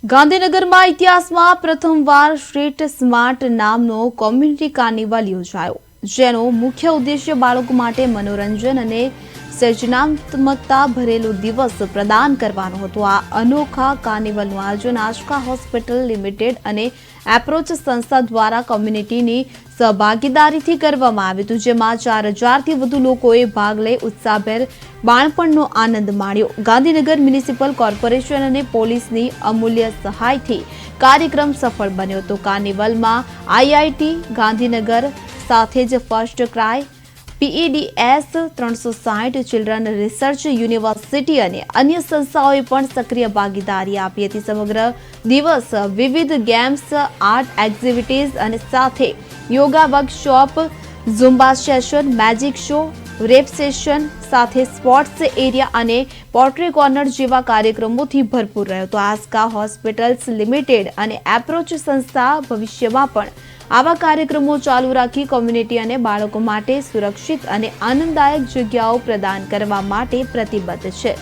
ગાંધીનગરમાં ઇતિહાસમાં પ્રથમવાર સ્ટ્રીટ સ્માર્ટ નામનો કોમ્યુનિટી કાર્નિવલ યોજાયો, જેનો મુખ્ય ઉદ્દેશ્ય બાળકો માટે મનોરંજન અને સર્જનાત્મકતા ભરેલો દિવસ પ્રદાન કરવાનો હતો। આ અનોખા કાર્નિવલનું આયોજન આશકા હોસ્પિટલ લિમિટેડ અને એપ્રોચ સંસ્થા દ્વારા કોમ્યુનિટીની સહભાગીદારીથી કરવામાં આવ્યું હતું, જેમાં 4000થી વધુ લોકોએ ભાગ લઈ ઉત્સાહભેર બાળપણનો આનંદ માણ્યો। ગાંધીનગર મ્યુનિસિપલ કોર્પોરેશન અને પોલીસની અમૂલ્ય સહાયથી કાર્યક્રમ સફળ બન્યો હતો। કાર્નિવલમાં આઈઆઈટી ગાંધીનગર સાથે જ first cry, PEDS 360, children research university અને અન્ય સંસ્થાઓએ પણ સક્રિય ભાગીદારી આપી હતી। સમગ્ર દિવસ વિવિધ ગેમ્સ, આર્ટ એક્ટિવિટીઝ અને સાથે yoga workshop, zumba session, magic show, rap session સાથે સ્પોર્ટ્સ એરિયા અને પોટ્રી કોર્નર જેવા કાર્યક્રમોથી ભરપૂર રહ્યો હતો। આસ્કા હોસ્પિટલ્સ લિમિટેડ અને એપ્રોચ સંસ્થા ભવિષ્યમાં પણ આવા કાર્યક્રમો ચાલુ રાખી કોમ્યુનિટી અને બાળકો માટે સુરક્ષિત અને આનંદદાયક જગ્યાઓ પ્રદાન કરવા માટે પ્રતિબદ્ધ છે।